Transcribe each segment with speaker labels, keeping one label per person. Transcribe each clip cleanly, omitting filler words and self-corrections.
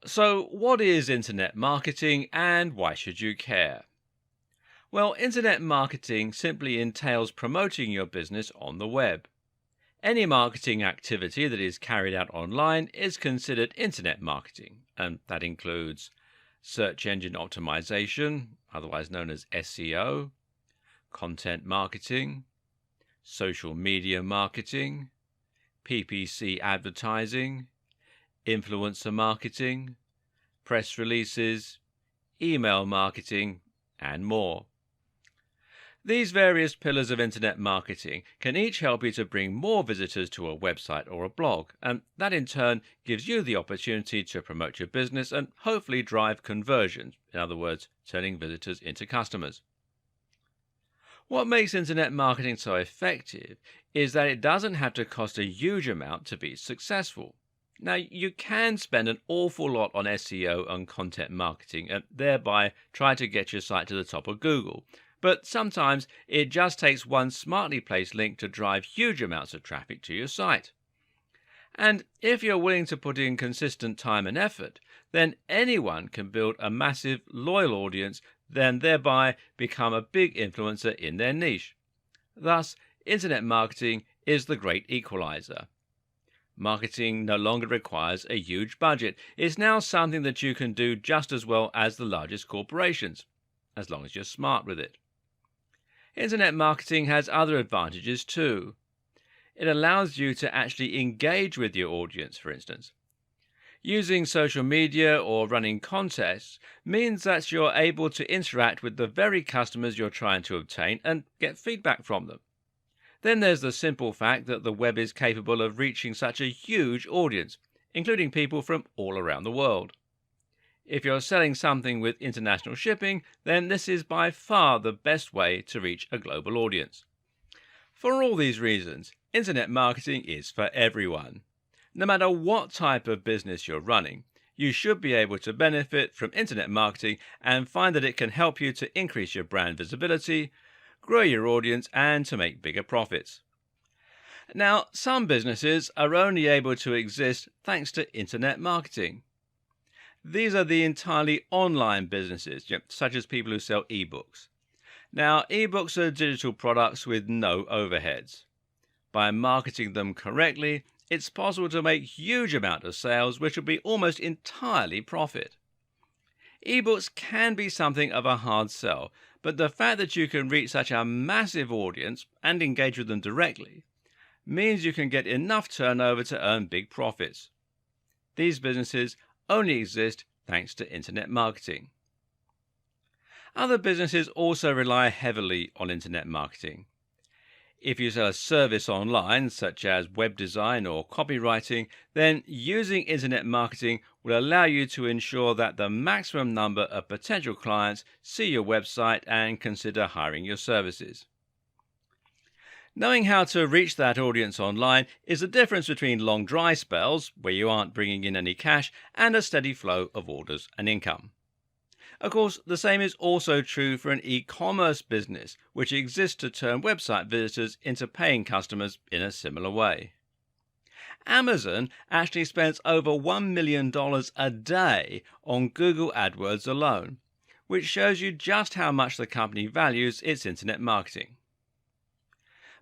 Speaker 1: So, what is internet marketing and why should you care? Well, internet marketing simply entails promoting your business on the web. Any marketing activity that is carried out online is considered internet marketing, and that includes search engine optimization, otherwise known as SEO, content marketing, social media marketing, PPC advertising, influencer marketing, press releases, email marketing, and more. These various pillars of internet marketing can each help you to bring more visitors to a website or a blog, and that in turn gives you the opportunity to promote your business and hopefully drive conversions, in other words, turning visitors into customers. What makes internet marketing so effective is that it doesn't have to cost a huge amount to be successful. Now, you can spend an awful lot on SEO and content marketing and thereby try to get your site to the top of Google. But sometimes it just takes one smartly placed link to drive huge amounts of traffic to your site. And if you're willing to put in consistent time and effort, then anyone can build a massive, loyal audience, then thereby become a big influencer in their niche. Thus, internet marketing is the great equalizer. Marketing no longer requires a huge budget. It's now something that you can do just as well as the largest corporations, as long as you're smart with it. Internet marketing has other advantages too. It allows you to actually engage with your audience, for instance. Using social media or running contests means that you're able to interact with the very customers you're trying to obtain and get feedback from them. Then there's the simple fact that the web is capable of reaching such a huge audience, including people from all around the world. If you're selling something with international shipping, then this is by far the best way to reach a global audience. For all these reasons, internet marketing is for everyone. No matter what type of business you're running, you should be able to benefit from internet marketing and find that it can help you to increase your brand visibility, grow your audience, and to make bigger profits. Now, some businesses are only able to exist thanks to internet marketing. These are the entirely online businesses, such as people who sell ebooks. Now, ebooks are digital products with no overheads. By marketing them correctly, it's possible to make huge amount of sales which will be almost entirely profit. Ebooks can be something of a hard sell, but the fact that you can reach such a massive audience and engage with them directly means you can get enough turnover to earn big profits. These businesses only exist thanks to internet marketing. Other businesses also rely heavily on internet marketing. If you sell a service online, such as web design or copywriting, then using internet marketing will allow you to ensure that the maximum number of potential clients see your website and consider hiring your services. Knowing how to reach that audience online is the difference between long dry spells, where you aren't bringing in any cash, and a steady flow of orders and income. Of course, the same is also true for an e-commerce business, which exists to turn website visitors into paying customers in a similar way. Amazon actually spends over $1 million a day on Google AdWords alone, which shows you just how much the company values its internet marketing.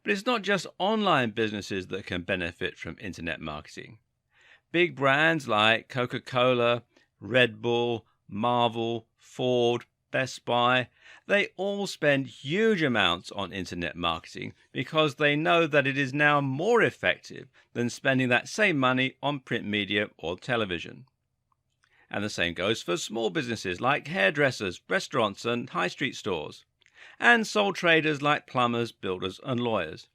Speaker 1: But it's not just online businesses that can benefit from internet marketing. Big brands like Coca-Cola, Red Bull, Marvel, Ford, Best Buy, they all spend huge amounts on internet marketing because they know that it is now more effective than spending that same money on print media or television. And the same goes for small businesses like hairdressers, restaurants and high street stores, and sole traders like plumbers, builders and lawyers.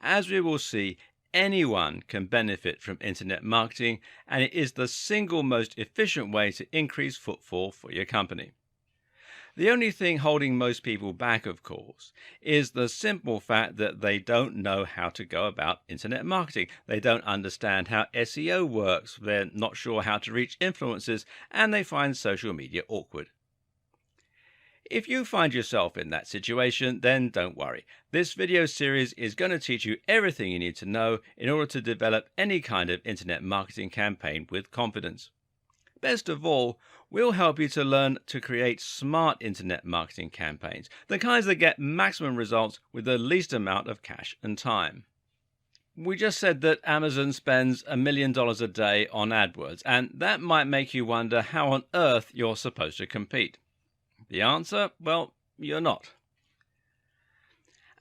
Speaker 1: As we will see, anyone can benefit from internet marketing, and it is the single most efficient way to increase footfall for your company. The only thing holding most people back, of course, is the simple fact that they don't know how to go about internet marketing. They don't understand how SEO works, they're not sure how to reach influencers, and they find social media awkward. If you find yourself in that situation, then don't worry. This video series is going to teach you everything you need to know in order to develop any kind of internet marketing campaign with confidence. Best of all, we'll help you to learn to create smart internet marketing campaigns, the kinds that get maximum results with the least amount of cash and time. We just said that Amazon spends $1 million a day on AdWords, and that might make you wonder how on earth you're supposed to compete. The answer? Well, you're not.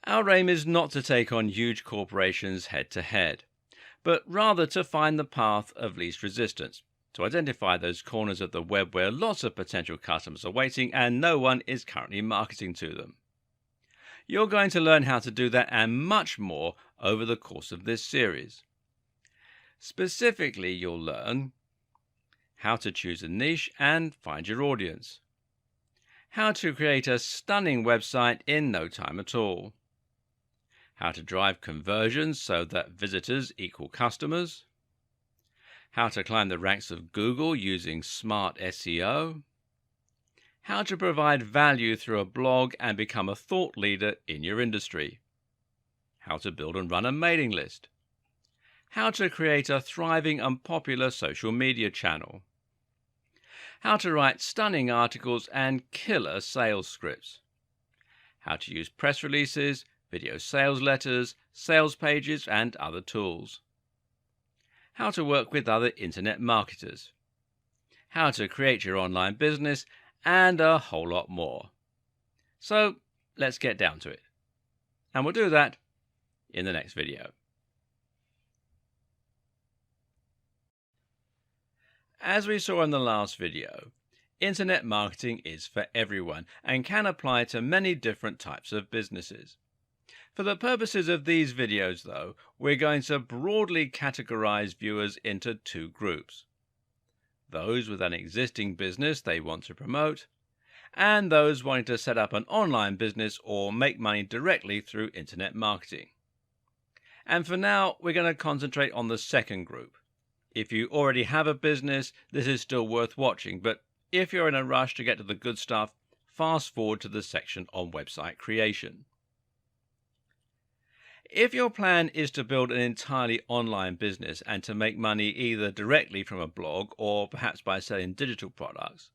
Speaker 1: Our aim is not to take on huge corporations head to head, but rather to find the path of least resistance, to identify those corners of the web where lots of potential customers are waiting and no one is currently marketing to them. You're going to learn how to do that and much more over the course of this series. Specifically, you'll learn how to choose a niche and find your audience, how to create a stunning website in no time at all, how to drive conversions so that visitors equal customers, how to climb the ranks of Google using smart SEO, how to provide value through a blog and become a thought leader in your industry, how to build and run a mailing list, how to create a thriving and popular social media channel, how to write stunning articles and killer sales scripts, how to use press releases, video sales letters, sales pages, and other tools, how to work with other internet marketers, how to create your online business, and a whole lot more. So let's get down to it. And we'll do that in the next video. As we saw in the last video, internet marketing is for everyone and can apply to many different types of businesses. For the purposes of these videos, though, we're going to broadly categorize viewers into two groups: those with an existing business they want to promote, and those wanting to set up an online business or make money directly through internet marketing. And for now, we're going to concentrate on the second group. If you already have a business, this is still worth watching, but if you're in a rush to get to the good stuff, fast forward to the section on website creation. If your plan is to build an entirely online business and to make money either directly from a blog or perhaps by selling digital products,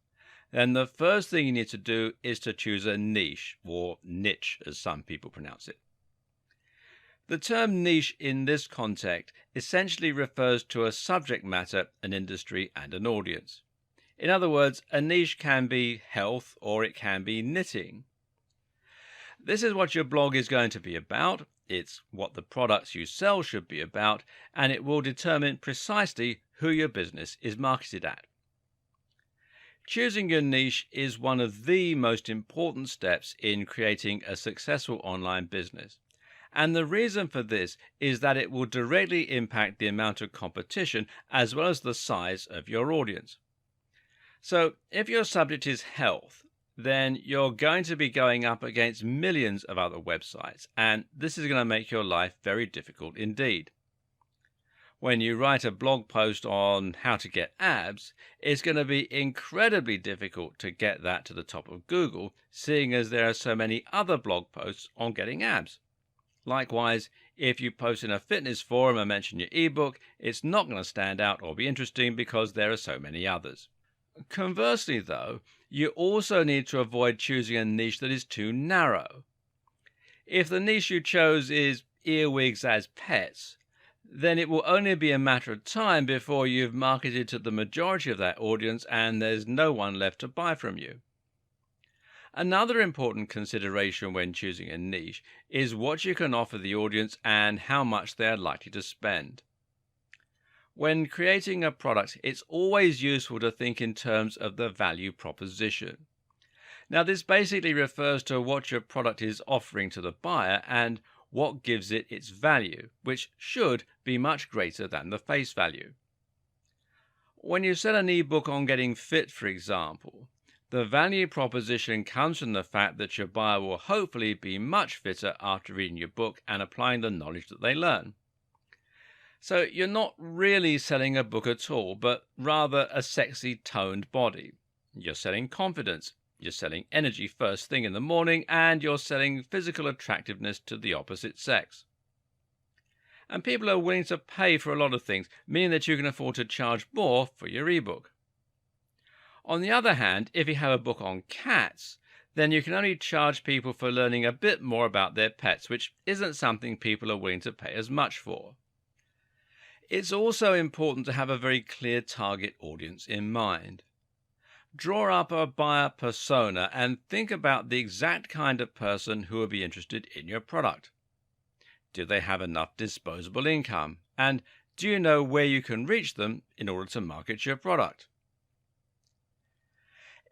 Speaker 1: then the first thing you need to do is to choose a niche, or niche as some people pronounce it. The term niche in this context essentially refers to a subject matter, an industry, and an audience. In other words, a niche can be health or it can be knitting. This is what your blog is going to be about. It's what the products you sell should be about, and it will determine precisely who your business is marketed at. Choosing your niche is one of the most important steps in creating a successful online business. And the reason for this is that it will directly impact the amount of competition as well as the size of your audience. So if your subject is health, then you're going to be going up against millions of other websites, and this is going to make your life very difficult indeed. When you write a blog post on how to get abs, it's going to be incredibly difficult to get that to the top of Google, seeing as there are so many other blog posts on getting abs. Likewise, if you post in a fitness forum and mention your ebook, it's not going to stand out or be interesting because there are so many others. Conversely, though, you also need to avoid choosing a niche that is too narrow. If the niche you chose is earwigs as pets, then it will only be a matter of time before you've marketed to the majority of that audience and there's no one left to buy from you. Another important consideration when choosing a niche is what you can offer the audience and how much they are likely to spend. When creating a product, it's always useful to think in terms of the value proposition. Now, this basically refers to what your product is offering to the buyer and what gives it its value, which should be much greater than the face value. When you sell an ebook on getting fit, for example, the value proposition comes from the fact that your buyer will hopefully be much fitter after reading your book and applying the knowledge that they learn. So you're not really selling a book at all, but rather a sexy toned body. You're selling confidence, you're selling energy first thing in the morning, and you're selling physical attractiveness to the opposite sex. And people are willing to pay for a lot of things, meaning that you can afford to charge more for your ebook. On the other hand, if you have a book on cats, then you can only charge people for learning a bit more about their pets, which isn't something people are willing to pay as much for. It's also important to have a very clear target audience in mind. Draw up a buyer persona and think about the exact kind of person who will be interested in your product. Do they have enough disposable income? And do you know where you can reach them in order to market your product?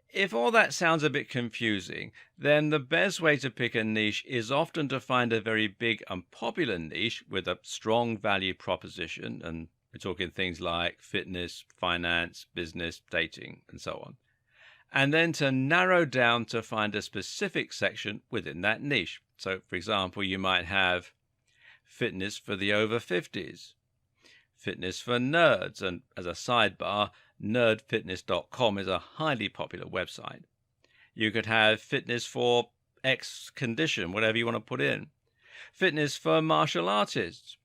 Speaker 1: If all that sounds a bit confusing, then the best way to pick a niche is often to find a very big and popular niche with a strong value proposition. And we're talking things like fitness, finance, business, dating, and so on. And then to narrow down to find a specific section within that niche. So, for example, you might have fitness for the over 50s, fitness for nerds, and as a sidebar, nerdfitness.com is a highly popular website. You could have fitness for X condition, whatever you want to put in, fitness for martial artists,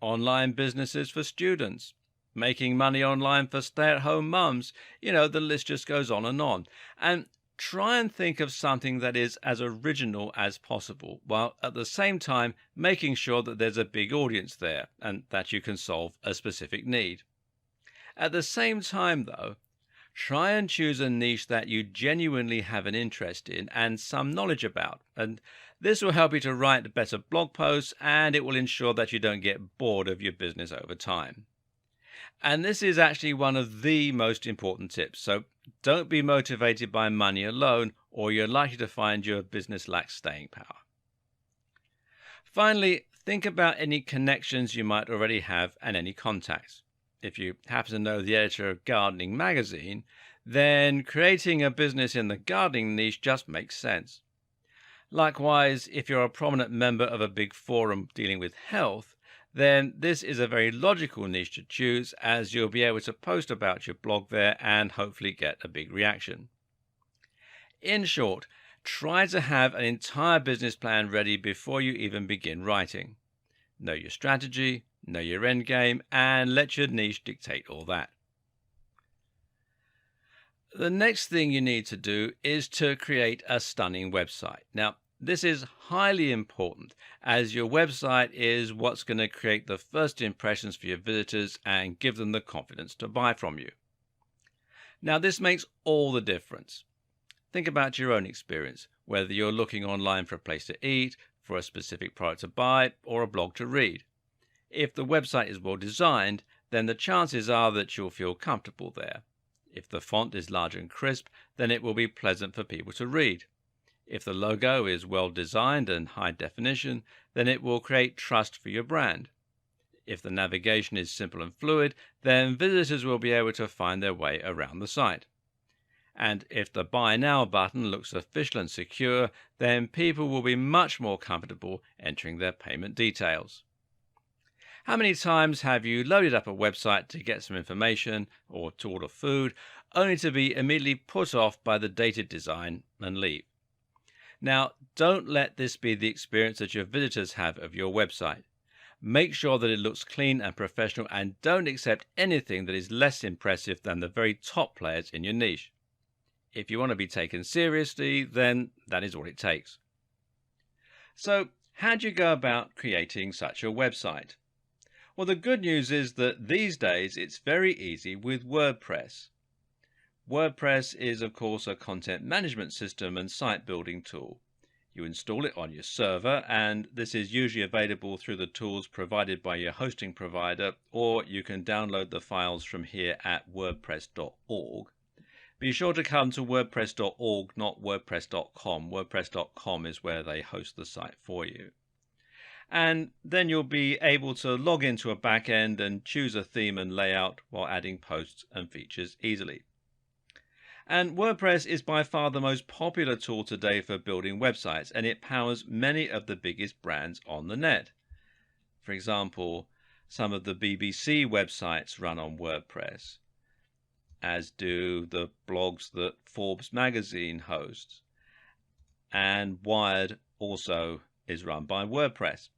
Speaker 1: online businesses for students, making money online for stay-at-home mums. The list just goes on. And try and think of something that is as original as possible, while at the same time making sure that there's a big audience there and that you can solve a specific need. At the same time, though, try and choose a niche that you genuinely have an interest in and some knowledge about. And this will help you to write better blog posts, and it will ensure that you don't get bored of your business over time. And this is actually one of the most important tips. So don't be motivated by money alone, or you're likely to find your business lacks staying power. Finally, think about any connections you might already have and any contacts. If you happen to know the editor of Gardening Magazine, then creating a business in the gardening niche just makes sense. Likewise, if you're a prominent member of a big forum dealing with health, then this is a very logical niche to choose, as you'll be able to post about your blog there and hopefully get a big reaction. In short, try to have an entire business plan ready before you even begin writing. Know your strategy, know your end game, and let your niche dictate all that. The next thing you need to do is to create a stunning website. Now, this is highly important, as your website is what's going to create the first impressions for your visitors and give them the confidence to buy from you. Now, this makes all the difference. Think about your own experience, whether you're looking online for a place to eat, for a specific product to buy, or a blog to read. If the website is well designed, then the chances are that you'll feel comfortable there. If the font is large and crisp, then it will be pleasant for people to read. If the logo is well designed and high definition, then it will create trust for your brand. If the navigation is simple and fluid, then visitors will be able to find their way around the site. And if the Buy Now button looks official and secure, then people will be much more comfortable entering their payment details. How many times have you loaded up a website to get some information or to order food, only to be immediately put off by the dated design and leave? Now, don't let this be the experience that your visitors have of your website. Make sure that it looks clean and professional, and don't accept anything that is less impressive than the very top players in your niche. If you want to be taken seriously, then that is what it takes. So, how do you go about creating such a website? Well, the good news is that these days it's very easy with WordPress. WordPress is, of course, a content management system and site building tool. You install it on your server, and this is usually available through the tools provided by your hosting provider, or you can download the files from here at wordpress.org. Be sure to come to wordpress.org, not wordpress.com. Wordpress.com is where they host the site for you. And then you'll be able to log into a backend and choose a theme and layout while adding posts and features easily. And WordPress is by far the most popular tool today for building websites, and it powers many of the biggest brands on the net. For example, some of the BBC websites run on WordPress, as do the blogs that Forbes magazine hosts, and Wired also is run by WordPress.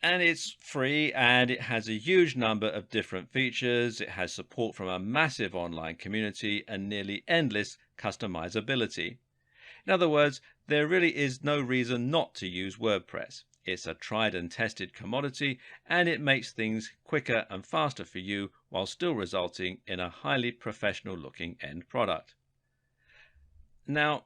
Speaker 1: And it's free and it has a huge number of different features. It has support from a massive online community and nearly endless customizability. In other words, there really is no reason not to use WordPress. It's a tried and tested commodity and it makes things quicker and faster for you while still resulting in a highly professional looking end product. Now,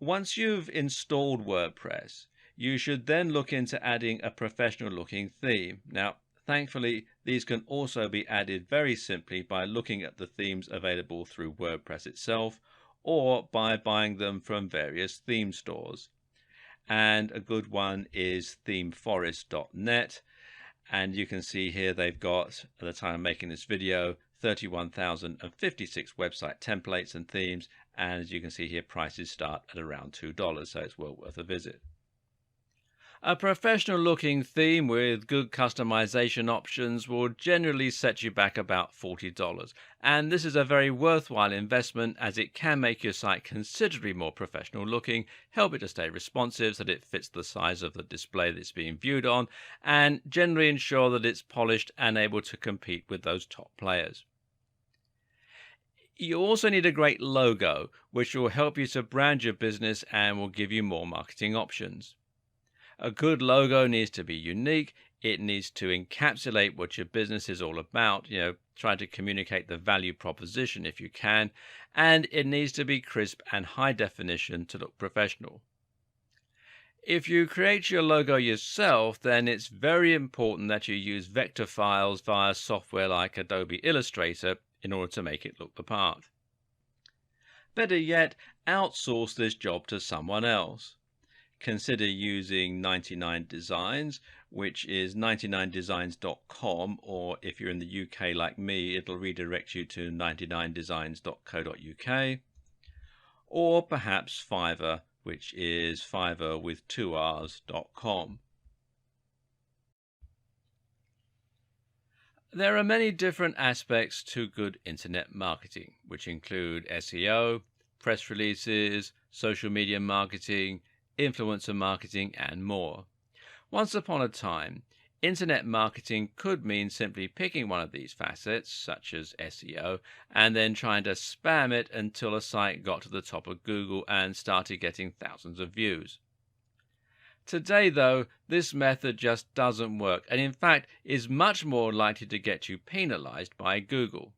Speaker 1: once you've installed WordPress, you should then look into adding a professional looking theme. Now, thankfully, these can also be added very simply by looking at the themes available through WordPress itself or by buying them from various theme stores. And a good one is themeforest.net. And you can see here they've got, at the time of making this video, 31,056 website templates and themes. And as you can see here, prices start at around $2, so it's well worth a visit. A professional looking theme with good customization options will generally set you back about $40. And this is a very worthwhile investment as it can make your site considerably more professional looking, help it to stay responsive so that it fits the size of the display that it's being viewed on, and generally ensure that it's polished and able to compete with those top players. You also need a great logo, which will help you to brand your business and will give you more marketing options. A good logo needs to be unique. It needs to encapsulate what your business is all about, try to communicate the value proposition if you can, and it needs to be crisp and high definition to look professional. If you create your logo yourself, then it's very important that you use vector files via software like Adobe Illustrator in order to make it look the part. Better yet, outsource this job to someone else. Consider using 99 Designs, which is 99designs.com, or if you're in the UK like me, it'll redirect you to 99designs.co.uk, or perhaps Fiverr, which is Fiverr with 2Rs.com. There are many different aspects to good internet marketing, which include SEO, press releases, social media marketing, influencer marketing, and more. Once upon a time, internet marketing could mean simply picking one of these facets, such as SEO, and then trying to spam it until a site got to the top of Google and started getting thousands of views. Today, though, this method just doesn't work, and in fact is much more likely to get you penalized by Google.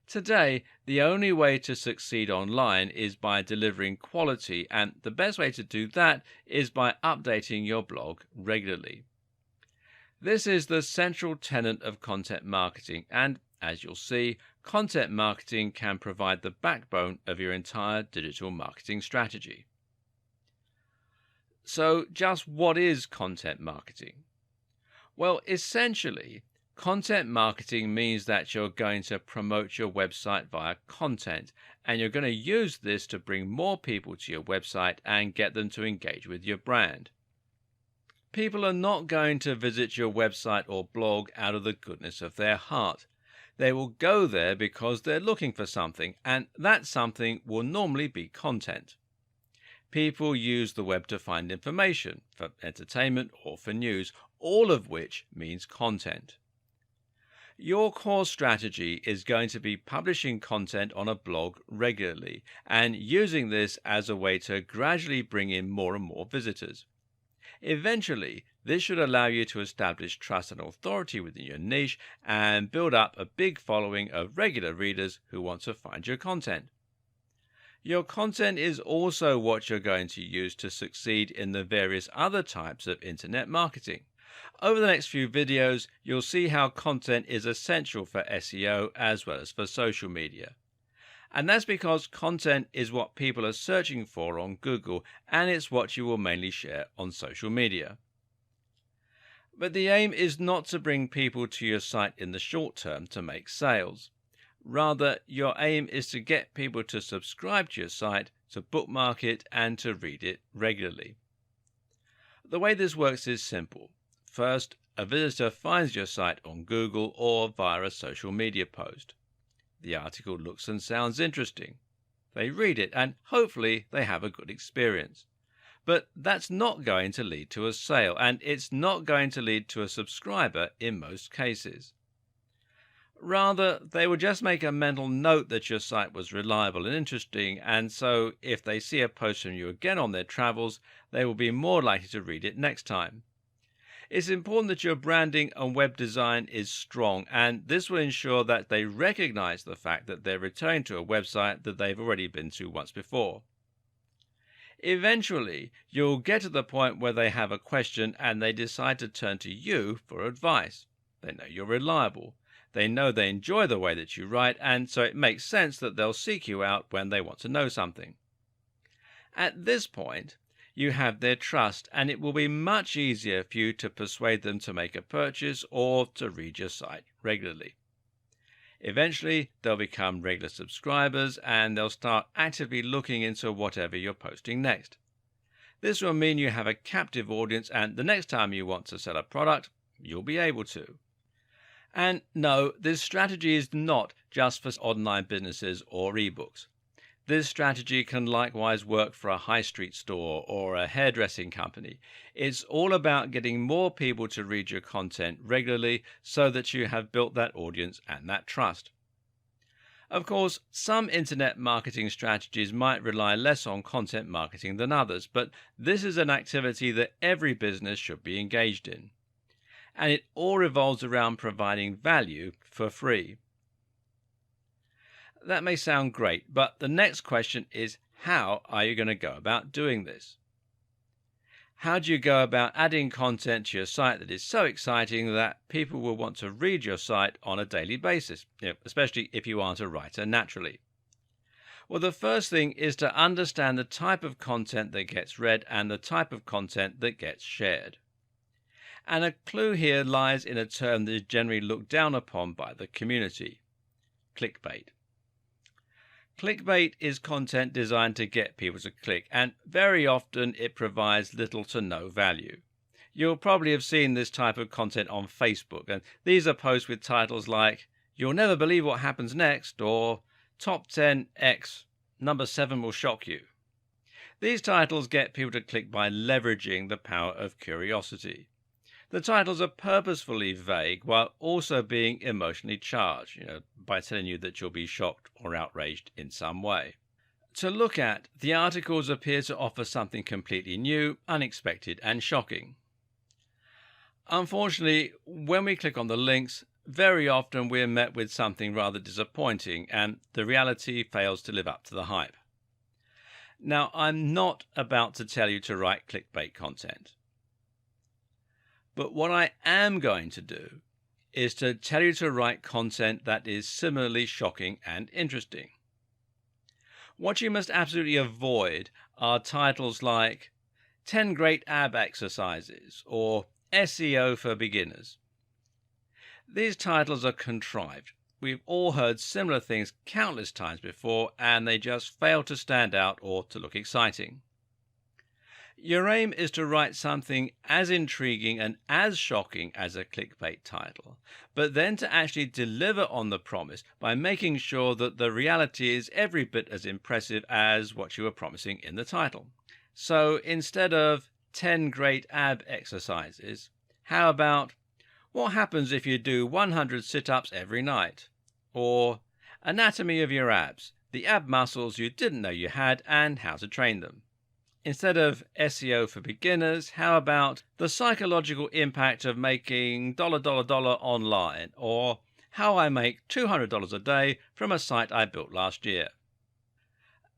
Speaker 1: Today, the only way to succeed online is by delivering quality, and the best way to do that is by updating your blog regularly. This is the central tenet of content marketing, and as you'll see, content marketing can provide the backbone of your entire digital marketing strategy. So, just what is content marketing? Well, essentially, content marketing means that you're going to promote your website via content, and you're going to use this to bring more people to your website and get them to engage with your brand. People are not going to visit your website or blog out of the goodness of their heart. They will go there because they're looking for something, and that something will normally be content. People use the web to find information, for entertainment or for news, all of which means content. Your core strategy is going to be publishing content on a blog regularly and using this as a way to gradually bring in more and more visitors. Eventually, this should allow you to establish trust and authority within your niche and build up a big following of regular readers who want to find your content. Your content is also what you're going to use to succeed in the various other types of internet marketing. Over the next few videos, you'll see how content is essential for SEO as well as for social media. And that's because content is what people are searching for on Google, and it's what you will mainly share on social media. But the aim is not to bring people to your site in the short term to make sales. Rather, your aim is to get people to subscribe to your site, to bookmark it, and to read it regularly. The way this works is simple. First, a visitor finds your site on Google or via a social media post. The article looks and sounds interesting. They read it and hopefully they have a good experience. But that's not going to lead to a sale, and it's not going to lead to a subscriber in most cases. Rather, they will just make a mental note that your site was reliable and interesting, and so if they see a post from you again on their travels, they will be more likely to read it next time. It's important that your branding and web design is strong, and this will ensure that they recognize the fact that they're returning to a website that they've already been to once before. Eventually, you'll get to the point where they have a question and they decide to turn to you for advice. They know you're reliable. They know they enjoy the way that you write, and so it makes sense that they'll seek you out when they want to know something. At this point, you have their trust, and it will be much easier for you to persuade them to make a purchase or to read your site regularly. Eventually, they'll become regular subscribers and they'll start actively looking into whatever you're posting next. This will mean you have a captive audience, and the next time you want to sell a product, you'll be able to. And no, this strategy is not just for online businesses or ebooks. This strategy can likewise work for a high street store or a hairdressing company. It's all about getting more people to read your content regularly so that you have built that audience and that trust. Of course, some internet marketing strategies might rely less on content marketing than others, but this is an activity that every business should be engaged in. And it all revolves around providing value for free. That may sound great, but the next question is, how are you going to go about doing this? How do you go about adding content to your site that is so exciting that people will want to read your site on a daily basis, especially if you aren't a writer naturally? Well, the first thing is to understand the type of content that gets read and the type of content that gets shared. And a clue here lies in a term that is generally looked down upon by the community: clickbait. Clickbait is content designed to get people to click, and very often it provides little to no value. You'll probably have seen this type of content on Facebook, and these are posts with titles like "You'll never believe what happens next" or "Top 10 X, number 7 will shock you." These titles get people to click by leveraging the power of curiosity. The titles are purposefully vague while also being emotionally charged, by telling you that you'll be shocked or outraged in some way. To look at, the articles appear to offer something completely new, unexpected, and shocking. Unfortunately, when we click on the links, very often we're met with something rather disappointing, and the reality fails to live up to the hype. Now, I'm not about to tell you to write clickbait content. But what I am going to do is to tell you to write content that is similarly shocking and interesting. What you must absolutely avoid are titles like 10 Great Ab Exercises or SEO for Beginners. These titles are contrived. We've all heard similar things countless times before, and they just fail to stand out or to look exciting. Your aim is to write something as intriguing and as shocking as a clickbait title, but then to actually deliver on the promise by making sure that the reality is every bit as impressive as what you were promising in the title. So instead of 10 great ab exercises, how about what happens if you do 100 sit-ups every night? Or anatomy of your abs, the ab muscles you didn't know you had and how to train them. Instead of SEO for beginners, how about the psychological impact of making $$ online, or how I make $200 a day from a site I built last year?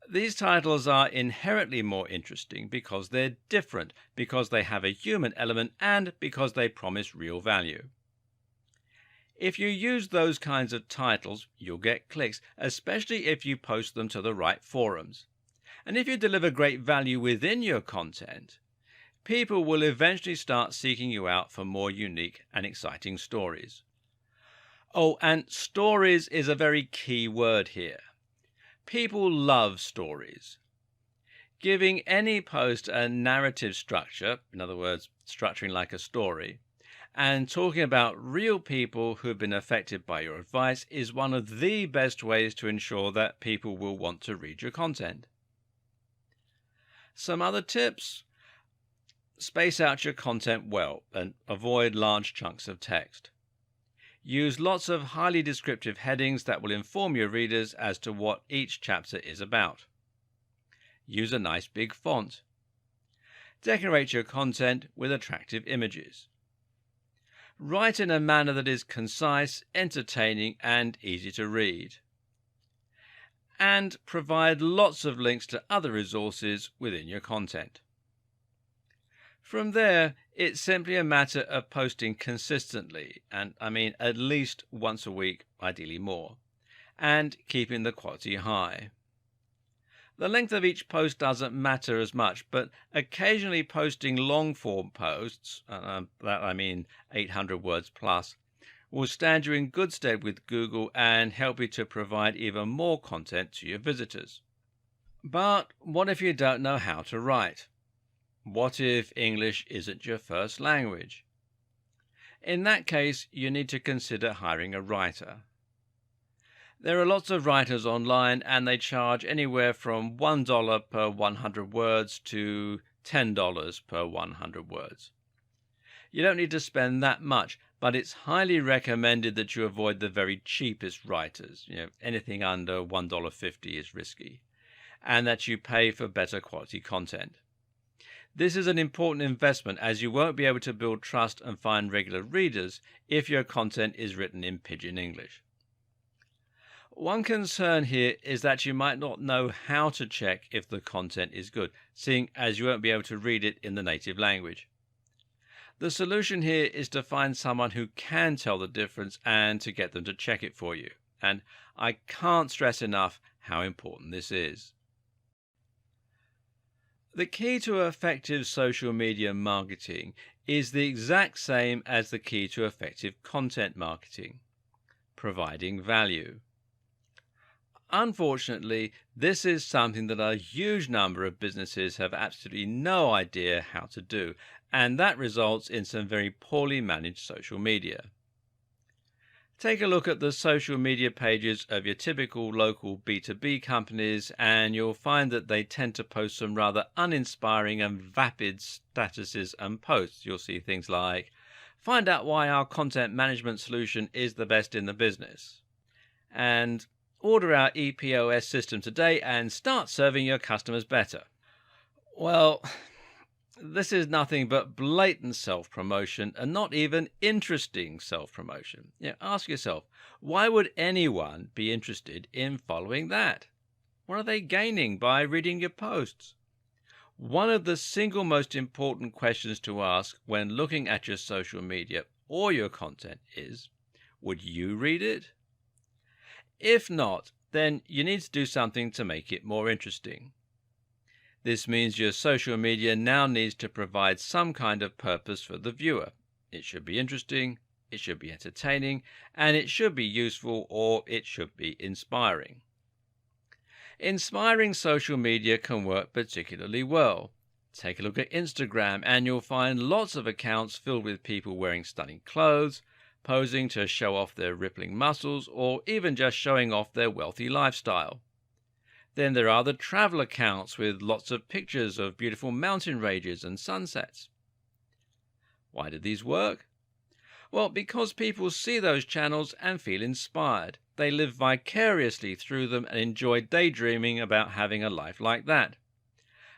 Speaker 1: These titles are inherently more interesting because they're different, because they have a human element, and because they promise real value. If you use those kinds of titles, you'll get clicks, especially if you post them to the right forums. And if you deliver great value within your content, people will eventually start seeking you out for more unique and exciting stories. Oh, and stories is a very key word here. People love stories. Giving any post a narrative structure, in other words, structuring like a story, and talking about real people who've been affected by your advice is one of the best ways to ensure that people will want to read your content. Some other tips? space out your content well and avoid large chunks of text. Use lots of highly descriptive headings that will inform your readers as to what each chapter is about. Use a nice big font. Decorate your content with attractive images. Write in a manner that is concise, entertaining, and easy to read. And provide lots of links to other resources within your content. From there, it's simply a matter of posting consistently, and I mean at least once a week, ideally more, and keeping the quality high. The length of each post doesn't matter as much, but occasionally posting long-form posts, that I mean 800 words plus, will stand you in good stead with Google and help you to provide even more content to your visitors. But what if you don't know how to write? What if English isn't your first language? In that case, you need to consider hiring a writer. There are lots of writers online, and they charge anywhere from $1 per 100 words to $10 per 100 words. You don't need to spend that much, but it's highly recommended that you avoid the very cheapest writers. Anything under $1.50 is risky, and that you pay for better quality content. This is an important investment, as you won't be able to build trust and find regular readers if your content is written in pidgin English. One concern here is that you might not know how to check if the content is good, seeing as you won't be able to read it in the native language. The solution here is to find someone who can tell the difference and to get them to check it for you. And I can't stress enough how important this is. The key to effective social media marketing is the exact same as the key to effective content marketing: providing value. Unfortunately, this is something that a huge number of businesses have absolutely no idea how to do, and that results in some very poorly managed social media. Take a look at the social media pages of your typical local B2B companies, and you'll find that they tend to post some rather uninspiring and vapid statuses and posts. You'll see things like, "Find out why our content management solution is the best in the business," and "Order our EPOS system today and start serving your customers better." Well, this is nothing but blatant self-promotion, and not even interesting self-promotion. Ask yourself, why would anyone be interested in following that? What are they gaining by reading your posts? One of the single most important questions to ask when looking at your social media or your content is, would you read it? If not, then you need to do something to make it more interesting. This means your social media now needs to provide some kind of purpose for the viewer. It should be interesting, it should be entertaining, and it should be useful, or it should be inspiring. Inspiring social media can work particularly well. Take a look at Instagram, and you'll find lots of accounts filled with people wearing stunning clothes, posing to show off their rippling muscles, or even just showing off their wealthy lifestyle. Then there are the travel accounts with lots of pictures of beautiful mountain ranges and sunsets. Why do these work? Well, because people see those channels and feel inspired. They live vicariously through them and enjoy daydreaming about having a life like that.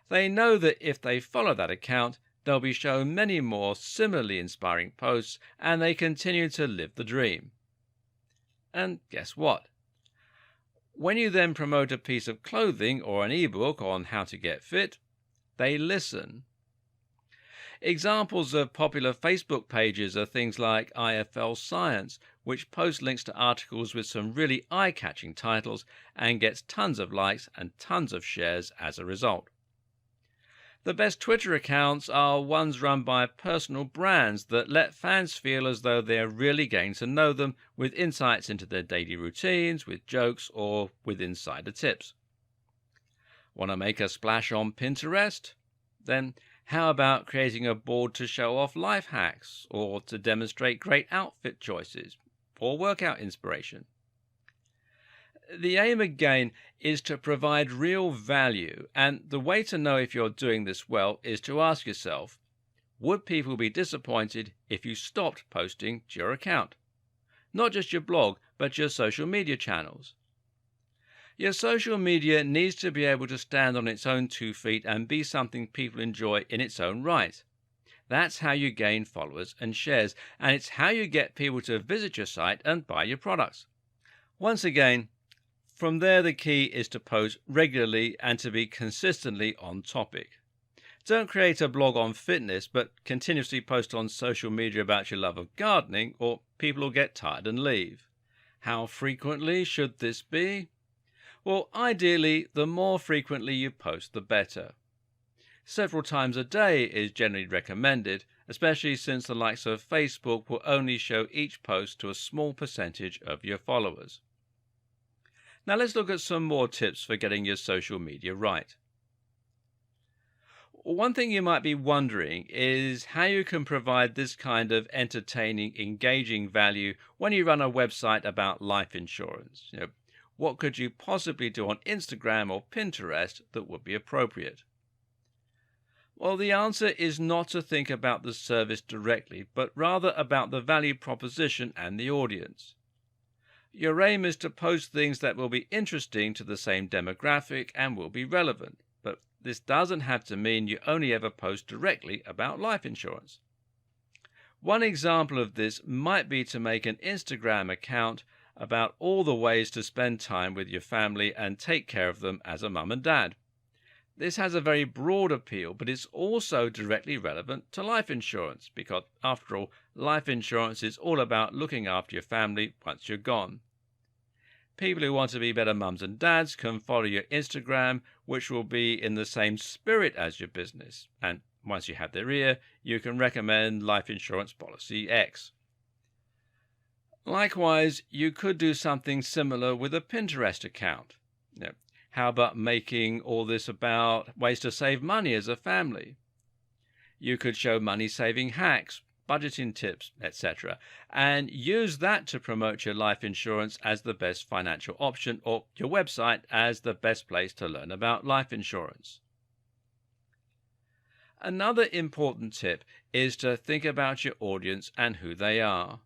Speaker 1: They know that if they follow that account, they'll be shown many more similarly inspiring posts, and they continue to live the dream. And guess what? When you then promote a piece of clothing or an ebook on how to get fit, they listen. Examples of popular Facebook pages are things like IFL Science, which posts links to articles with some really eye-catching titles and gets tons of likes and tons of shares as a result. The best Twitter accounts are ones run by personal brands that let fans feel as though they are really getting to know them, with insights into their daily routines, with jokes, or with insider tips. Want to make a splash on Pinterest? Then how about creating a board to show off life hacks, or to demonstrate great outfit choices, or workout inspiration? The aim again is to provide real value, and the way to know if you're doing this well is to ask yourself, would people be disappointed if you stopped posting to your account? Not just your blog, but your social media channels. Your social media needs to be able to stand on its own 2 feet and be something people enjoy in its own right. That's how you gain followers and shares, and it's how you get people to visit your site and buy your products. Once again, from there the key is to post regularly and to be consistently on topic. Don't create a blog on fitness, but continuously post on social media about your love of gardening, or people will get tired and leave. How frequently should this be? Well, ideally, the more frequently you post, the better. Several times a day is generally recommended, especially since the likes of Facebook will only show each post to a small percentage of your followers. Now let's look at some more tips for getting your social media right. One thing you might be wondering is how you can provide this kind of entertaining, engaging value when you run a website about life insurance. What could you possibly do on Instagram or Pinterest that would be appropriate? Well, the answer is not to think about the service directly, but rather about the value proposition and the audience. Your aim is to post things that will be interesting to the same demographic and will be relevant, but this doesn't have to mean you only ever post directly about life insurance. One example of this might be to make an Instagram account about all the ways to spend time with your family and take care of them as a mum and dad. This has a very broad appeal, but it's also directly relevant to life insurance because, after all, life insurance is all about looking after your family once you're gone. People who want to be better mums and dads can follow your Instagram, which will be in the same spirit as your business. And once you have their ear, you can recommend life insurance policy X. Likewise, you could do something similar with a Pinterest account. How about making all this about ways to save money as a family? You could show money-saving hacks, budgeting tips, etc., and use that to promote your life insurance as the best financial option, or your website as the best place to learn about life insurance. Another important tip is to think about your audience and who they are.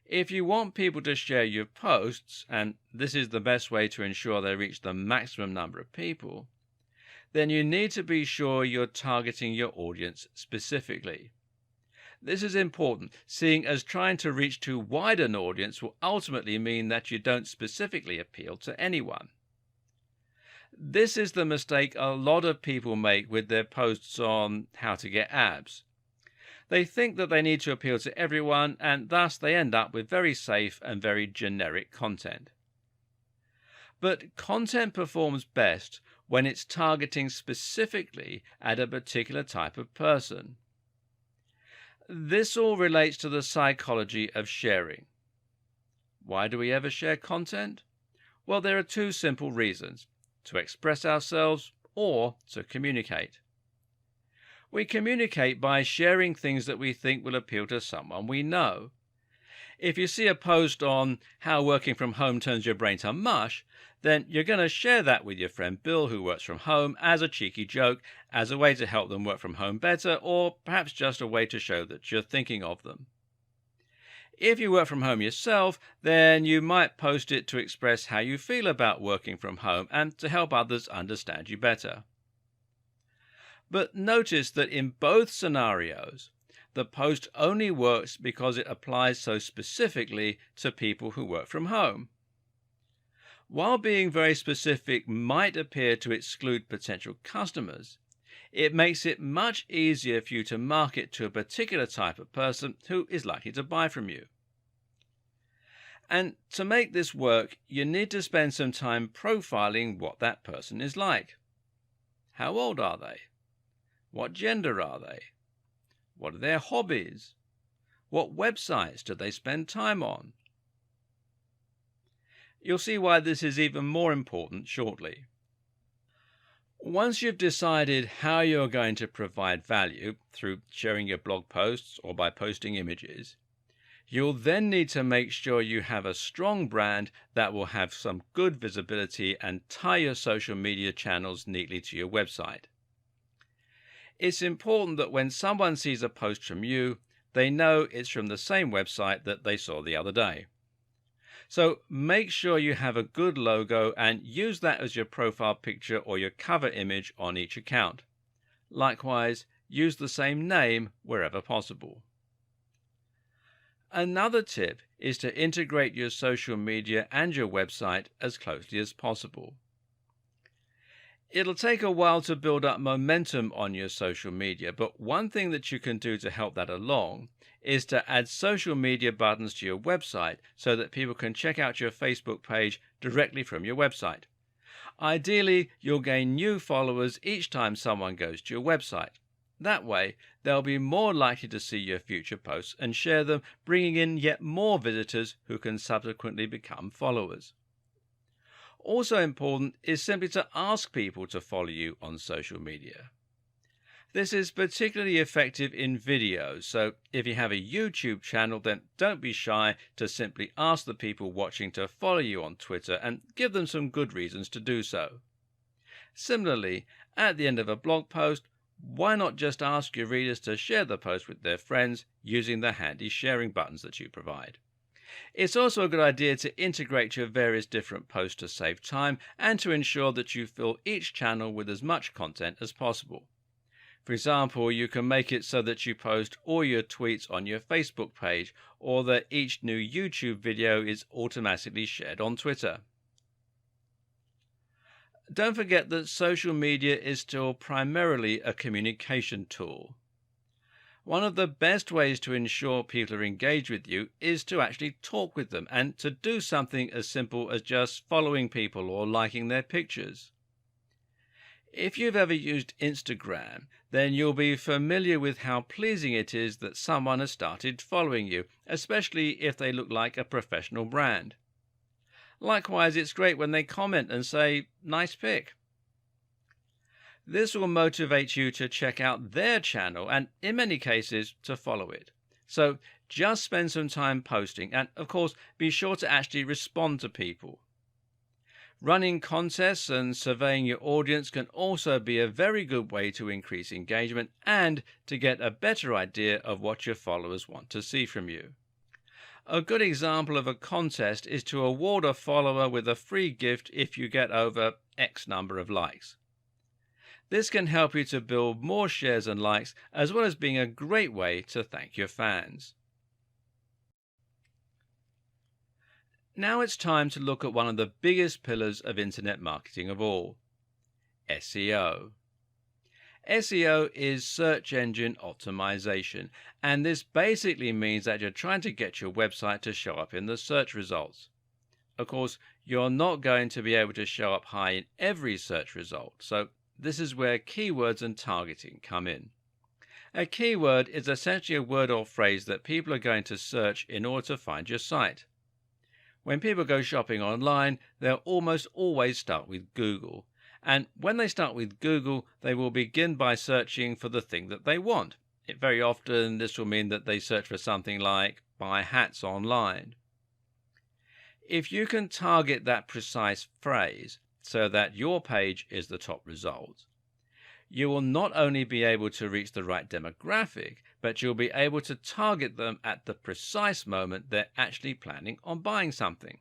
Speaker 1: If you want people to share your posts, and this is the best way to ensure they reach the maximum number of people, then you need to be sure you're targeting your audience specifically. This is important, seeing as trying to reach too wide an audience will ultimately mean that you don't specifically appeal to anyone. This is the mistake a lot of people make with their posts on how to get abs. They think that they need to appeal to everyone, and thus they end up with very safe and very generic content. But content performs best when it's targeting specifically at a particular type of person. This all relates to the psychology of sharing. Why do we ever share content? Well, there are two simple reasons: to express ourselves or to communicate. We communicate by sharing things that we think will appeal to someone we know. If you see a post on how working from home turns your brain to mush, then you're going to share that with your friend Bill, who works from home, as a cheeky joke, as a way to help them work from home better, or perhaps just a way to show that you're thinking of them. If you work from home yourself, then you might post it to express how you feel about working from home and to help others understand you better. But notice that in both scenarios, the post only works because it applies so specifically to people who work from home. While being very specific might appear to exclude potential customers, it makes it much easier for you to market to a particular type of person who is likely to buy from you. And to make this work, you need to spend some time profiling what that person is like. How old are they? What gender are they? What are their hobbies? What websites do they spend time on? You'll see why this is even more important shortly. Once you've decided how you're going to provide value through sharing your blog posts or by posting images, you'll then need to make sure you have a strong brand that will have some good visibility and tie your social media channels neatly to your website. It's important that when someone sees a post from you, they know it's from the same website that they saw the other day. So make sure you have a good logo and use that as your profile picture or your cover image on each account. Likewise, use the same name wherever possible. Another tip is to integrate your social media and your website as closely as possible. It'll take a while to build up momentum on your social media, but one thing that you can do to help that along is to add social media buttons to your website so that people can check out your Facebook page directly from your website. Ideally, you'll gain new followers each time someone goes to your website. That way, they'll be more likely to see your future posts and share them, bringing in yet more visitors who can subsequently become followers. Also important is simply to ask people to follow you on social media. This is particularly effective in videos, so if you have a YouTube channel, then don't be shy to simply ask the people watching to follow you on Twitter and give them some good reasons to do so. Similarly, at the end of a blog post, why not just ask your readers to share the post with their friends using the handy sharing buttons that you provide? It's also a good idea to integrate your various different posts to save time and to ensure that you fill each channel with as much content as possible. For example, you can make it so that you post all your tweets on your Facebook page, or that each new YouTube video is automatically shared on Twitter. Don't forget that social media is still primarily a communication tool. One of the best ways to ensure people are engaged with you is to actually talk with them and to do something as simple as just following people or liking their pictures. If you've ever used Instagram, then you'll be familiar with how pleasing it is that someone has started following you, especially if they look like a professional brand. Likewise, it's great when they comment and say, "Nice pic." This will motivate you to check out their channel and, in many cases, to follow it. So just spend some time posting and, of course, be sure to actually respond to people. Running contests and surveying your audience can also be a very good way to increase engagement and to get a better idea of what your followers want to see from you. A good example of a contest is to award a follower with a free gift if you get over X number of likes. This can help you to build more shares and likes, as well as being a great way to thank your fans. Now it's time to look at one of the biggest pillars of internet marketing of all, SEO. SEO is search engine optimization, and this basically means that you're trying to get your website to show up in the search results. Of course, you're not going to be able to show up high in every search result, so this is where keywords and targeting come in. A keyword is essentially a word or phrase that people are going to search in order to find your site. When people go shopping online, they'll almost always start with Google. And when they start with Google, they will begin by searching for the thing that they want. Very often, this will mean that they search for something like "buy hats online." If you can target that precise phrase so that your page is the top result, you will not only be able to reach the right demographic, but you'll be able to target them at the precise moment they're actually planning on buying something.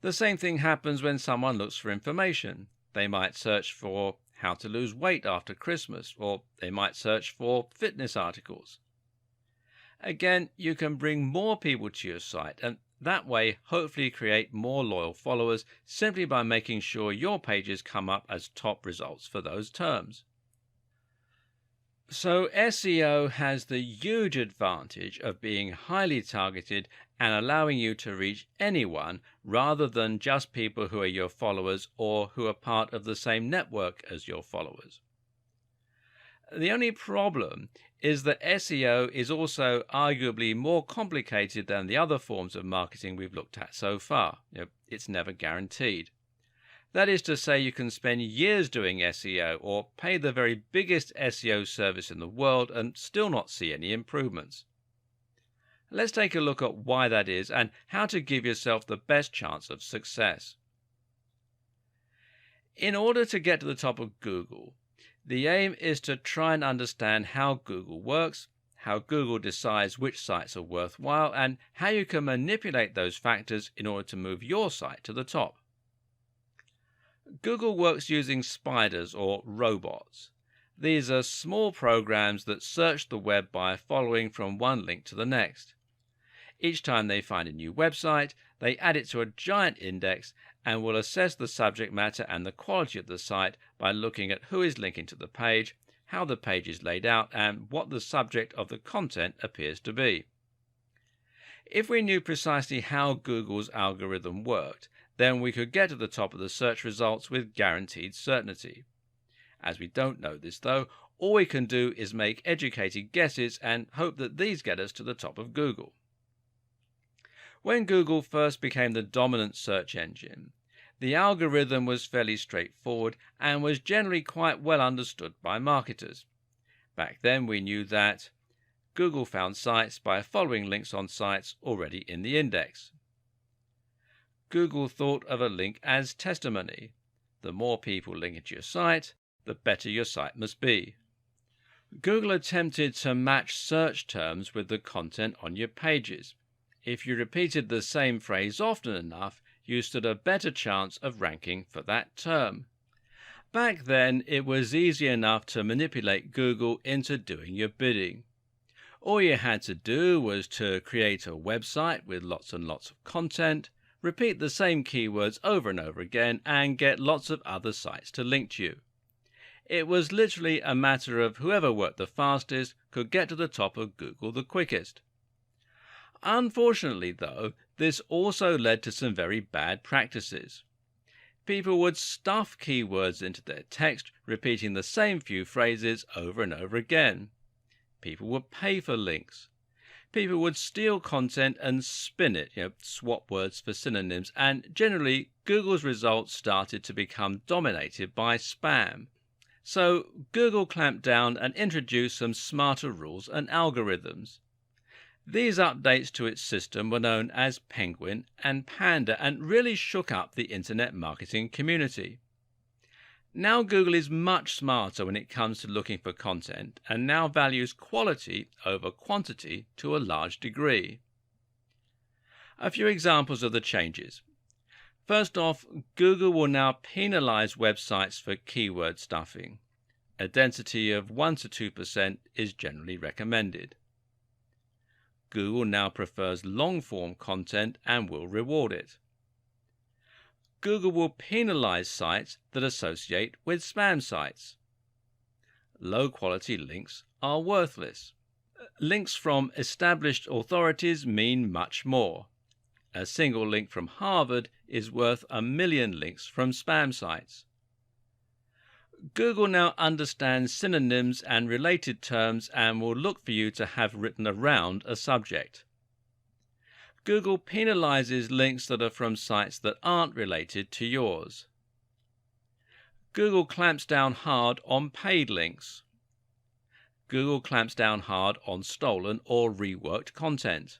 Speaker 1: The same thing happens when someone looks for information. They might search for how to lose weight after Christmas, or they might search for fitness articles. Again, you can bring more people to your site and that way hopefully create more loyal followers simply by making sure your pages come up as top results for those terms. So SEO has the huge advantage of being highly targeted and allowing you to reach anyone rather than just people who are your followers or who are part of the same network as your followers. The only problem is that SEO is also arguably more complicated than the other forms of marketing we've looked at so far. It's never guaranteed. That is to say, you can spend years doing SEO or pay the very biggest SEO service in the world and still not see any improvements. Let's take a look at why that is and how to give yourself the best chance of success. In order to get to the top of Google, The aim is to try and understand how Google works, how Google decides which sites are worthwhile, and how you can manipulate those factors in order to move your site to the top. Google works using spiders or robots. These are small programs that search the web by following from one link to the next. Each time they find a new website, they add it to a giant index and will assess the subject matter and the quality of the site by looking at who is linking to the page, how the page is laid out, and what the subject of the content appears to be. If we knew precisely how Google's algorithm worked, then we could get to the top of the search results with guaranteed certainty. As we don't know this though, all we can do is make educated guesses and hope that these get us to the top of Google. When Google first became the dominant search engine, the algorithm was fairly straightforward and was generally quite well understood by marketers. Back then we knew that Google found sites by following links on sites already in the index. Google thought of a link as testimony. The more people link into your site, the better your site must be. Google attempted to match search terms with the content on your pages. If you repeated the same phrase often enough, you stood a better chance of ranking for that term. Back then, it was easy enough to manipulate Google into doing your bidding. All you had to do was to create a website with lots and lots of content, repeat the same keywords over and over again, and get lots of other sites to link to you. It was literally a matter of whoever worked the fastest could get to the top of Google the quickest. Unfortunately, though, this also led to some very bad practices. People would stuff keywords into their text, repeating the same few phrases over and over again. People would pay for links. People would steal content and spin it, swap words for synonyms, and generally Google's results started to become dominated by spam. So Google clamped down and introduced some smarter rules and algorithms. These updates to its system were known as Penguin and Panda and really shook up the internet marketing community. Now Google is much smarter when it comes to looking for content and now values quality over quantity to a large degree. A few examples of the changes. First off, Google will now penalize websites for keyword stuffing. A density of 1 to 2% is generally recommended. Google now prefers long-form content and will reward it. Google will penalize sites that associate with spam sites. Low-quality links are worthless. Links from established authorities mean much more. A single link from Harvard is worth 1 million links from spam sites. Google now understands synonyms and related terms and will look for you to have written around a subject. Google penalizes links that are from sites that aren't related to yours. Google clamps down hard on paid links. Google clamps down hard on stolen or reworked content.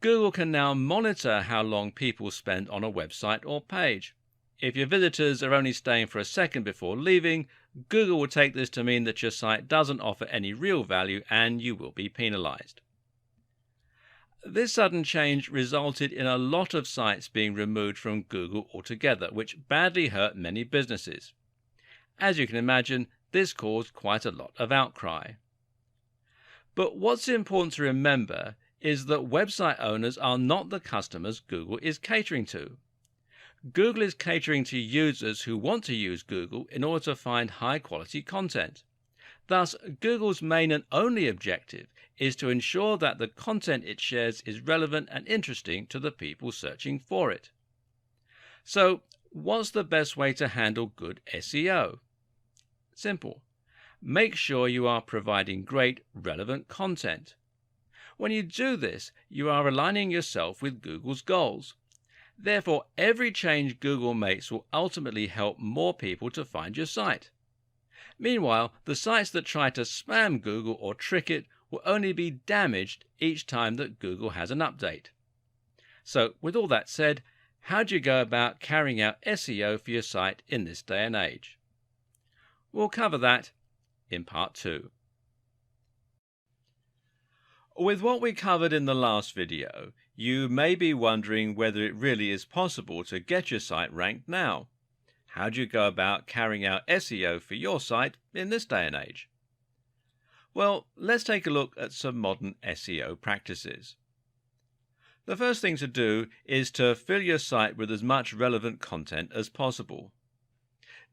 Speaker 1: Google can now monitor how long people spend on a website or page. If your visitors are only staying for a second before leaving, Google will take this to mean that your site doesn't offer any real value and you will be penalized. This sudden change resulted in a lot of sites being removed from Google altogether, which badly hurt many businesses. As you can imagine, this caused quite a lot of outcry. But what's important to remember is that website owners are not the customers Google is catering to. Google is catering to users who want to use Google in order to find high-quality content. Thus, Google's main and only objective is to ensure that the content it shares is relevant and interesting to the people searching for it. So, what's the best way to handle good SEO? Simple. Make sure you are providing great, relevant content. When you do this, you are aligning yourself with Google's goals. Therefore, every change Google makes will ultimately help more people to find your site. Meanwhile, the sites that try to spam Google or trick it will only be damaged each time that Google has an update. So, with all that said, how do you go about carrying out SEO for your site in this day and age? We'll cover that in part 2. With what we covered in the last video, you may be wondering whether it really is possible to get your site ranked now. How do you go about carrying out SEO for your site in this day and age? Well, let's take a look at some modern SEO practices. The first thing to do is to fill your site with as much relevant content as possible.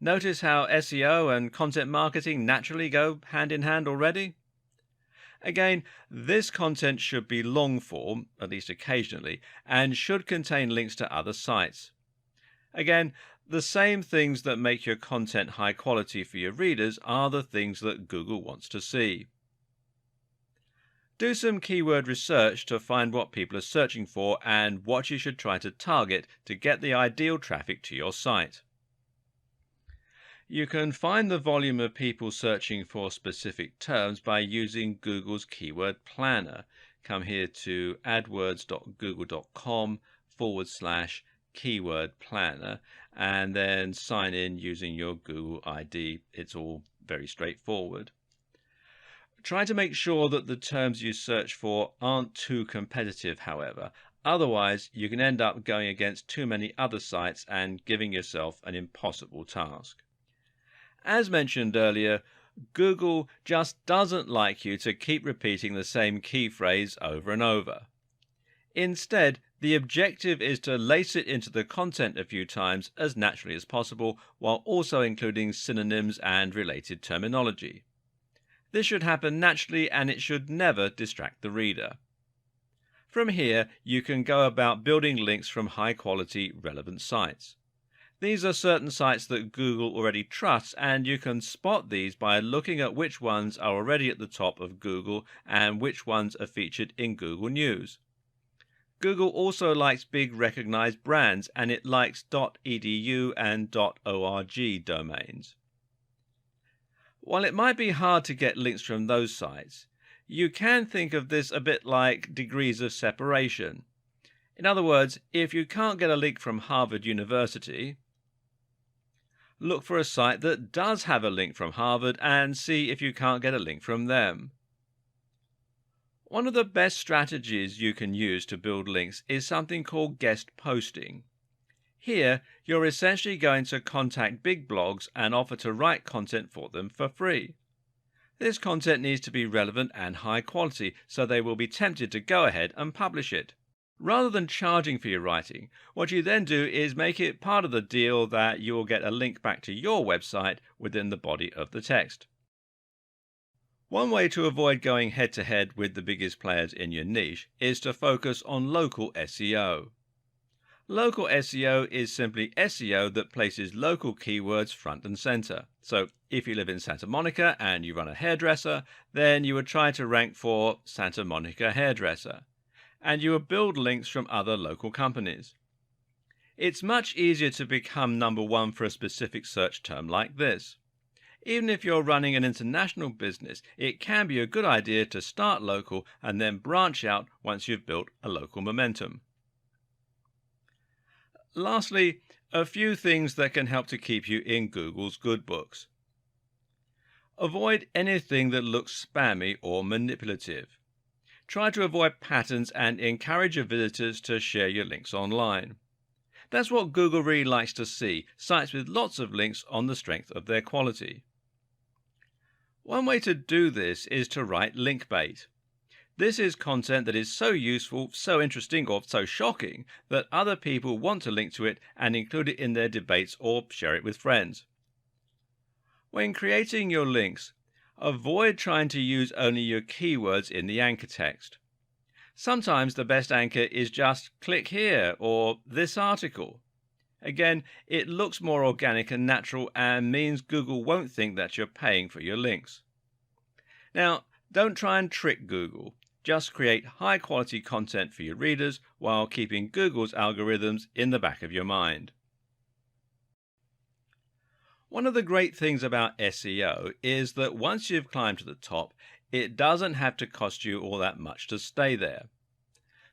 Speaker 1: Notice how SEO and content marketing naturally go hand in hand already? Again, this content should be long form, at least occasionally, and should contain links to other sites. Again, the same things that make your content high quality for your readers are the things that Google wants to see. Do some keyword research to find what people are searching for and what you should try to target to get the ideal traffic to your site. You can find the volume of people searching for specific terms by using Google's Keyword Planner. Come here to adwords.google.com/keyword planner and then sign in using your Google ID. It's all very straightforward. Try to make sure that the terms you search for aren't too competitive, however. Otherwise, you can end up going against too many other sites and giving yourself an impossible task. As mentioned earlier, Google just doesn't like you to keep repeating the same key phrase over and over. Instead, the objective is to lace it into the content a few times as naturally as possible, while also including synonyms and related terminology. This should happen naturally and it should never distract the reader. From here, you can go about building links from high-quality, relevant sites. These are certain sites that Google already trusts, and you can spot these by looking at which ones are already at the top of Google and which ones are featured in Google News. Google also likes big recognized brands, and it likes .edu and .org domains. While it might be hard to get links from those sites, you can think of this a bit like degrees of separation. In other words, if you can't get a link from Harvard University, look for a site that does have a link from Harvard and see if you can't get a link from them. One of the best strategies you can use to build links is something called guest posting. Here, you're essentially going to contact big blogs and offer to write content for them for free. This content needs to be relevant and high quality, so they will be tempted to go ahead and publish it. Rather than charging for your writing, what you then do is make it part of the deal that you will get a link back to your website within the body of the text. One way to avoid going head-to-head with the biggest players in your niche is to focus on local SEO. Local SEO is simply SEO that places local keywords front and center. So if you live in Santa Monica and you run a hairdresser, then you would try to rank for Santa Monica hairdresser, and you will build links from other local companies. It's much easier to become number one for a specific search term like this. Even if you're running an international business, it can be a good idea to start local and then branch out once you've built a local momentum. Lastly, a few things that can help to keep you in Google's good books. Avoid anything that looks spammy or manipulative. Try to avoid patterns and encourage your visitors to share your links online. That's what Google really likes to see, sites with lots of links on the strength of their quality. One way to do this is to write link bait. This is content that is so useful, so interesting, or so shocking that other people want to link to it and include it in their debates or share it with friends. When creating your links, avoid trying to use only your keywords in the anchor text. Sometimes the best anchor is just click here or this article. Again, it looks more organic and natural and means Google won't think that you're paying for your links. Now, don't try and trick Google. Just create high quality content for your readers while keeping Google's algorithms in the back of your mind. One of the great things about SEO is that once you've climbed to the top, it doesn't have to cost you all that much to stay there.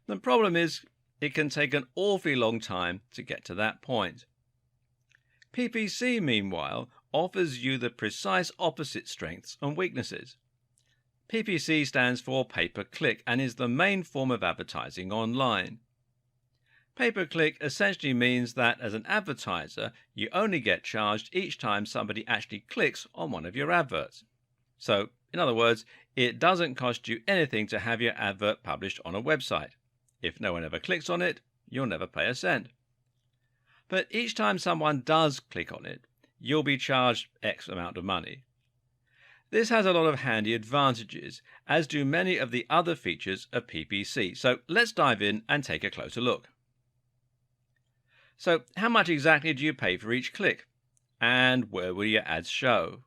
Speaker 1: The problem is it can take an awfully long time to get to that point. PPC, meanwhile, offers you the precise opposite strengths and weaknesses. PPC stands for pay-per-click and is the main form of advertising online. Pay-per-click essentially means that as an advertiser, you only get charged each time somebody actually clicks on one of your adverts. So, in other words, it doesn't cost you anything to have your advert published on a website. If no one ever clicks on it, you'll never pay a cent. But each time someone does click on it, you'll be charged X amount of money. This has a lot of handy advantages, as do many of the other features of PPC. So let's dive in and take a closer look. So how much exactly do you pay for each click? And where will your ads show?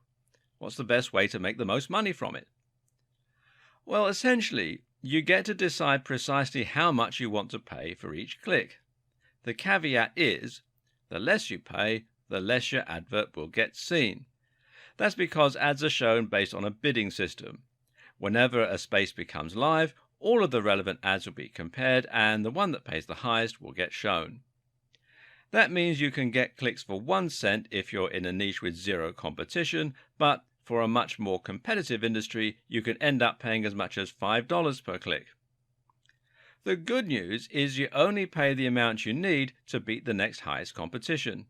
Speaker 1: What's the best way to make the most money from it? Well, essentially, you get to decide precisely how much you want to pay for each click. The caveat is, the less you pay, the less your advert will get seen. That's because ads are shown based on a bidding system. Whenever a space becomes live, all of the relevant ads will be compared, and the one that pays the highest will get shown. That means you can get clicks for 1 cent if you're in a niche with zero competition, but for a much more competitive industry, you can end up paying as much as $5 per click. The good news is you only pay the amount you need to beat the next highest competition.